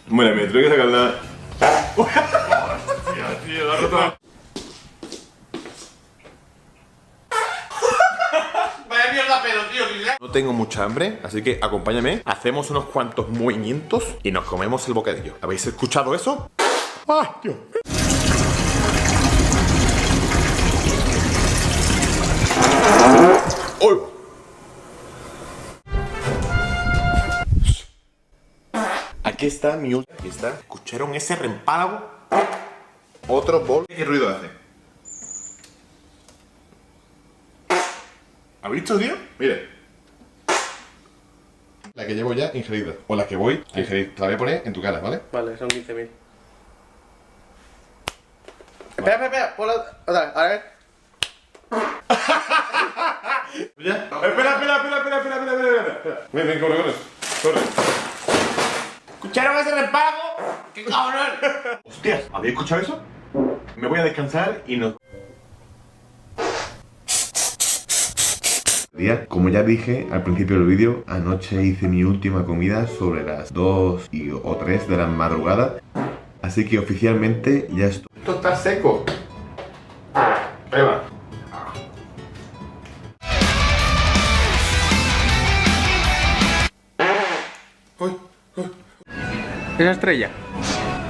Bueno, me tengo que sacar la... tío, la roto. Vaya mierda, pero tío, No tengo mucha hambre, así que acompáñame. Hacemos unos cuantos movimientos y nos comemos el bocadillo. ¿Habéis escuchado eso? ¡Ay, Dios! ¡Uy! Aquí está mi último. Aquí está. ¿Escucharon ese reempálago? Otro bol. ¿Qué ruido hace? ¿Has visto, tío? Mire. La que llevo ya ingerida. O la que voy a ingerir. Te la voy a poner en tu cara, ¿vale? Vale, son 15.000. Espera, ponla otra vez, a ver. ¿Ya? Espera. Ven, corre. ¿Escucharon ese repago? ¡Qué cabrón! Hostias, ¿habéis escuchado eso? Me voy a descansar y nos... Como ya dije al principio del vídeo, anoche hice mi última comida sobre las 2 o 3 de la madrugada. Así que oficialmente ya estoy... ¡Esto está seco! Eva. ¿Esa estrella?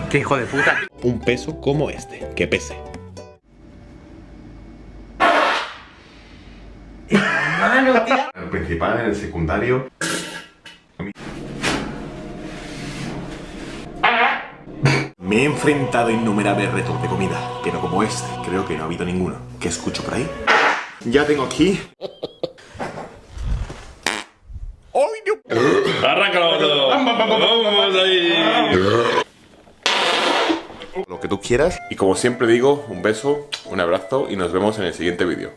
¡Qué hijo de puta! Un peso como este, que pese. ¡Mano, tía! En el principal, en el secundario... Me he enfrentado a innumerables retos de comida, pero como este, creo que no ha habido ninguno. ¿Qué escucho por ahí? Ya tengo aquí... ¡Ay, Dios! ¡Arráncalo todo! ¡Vamos ahí! Lo que tú quieras. Y como siempre digo, un beso, un abrazo y nos vemos en el siguiente vídeo.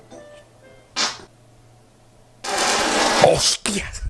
¡Hostias!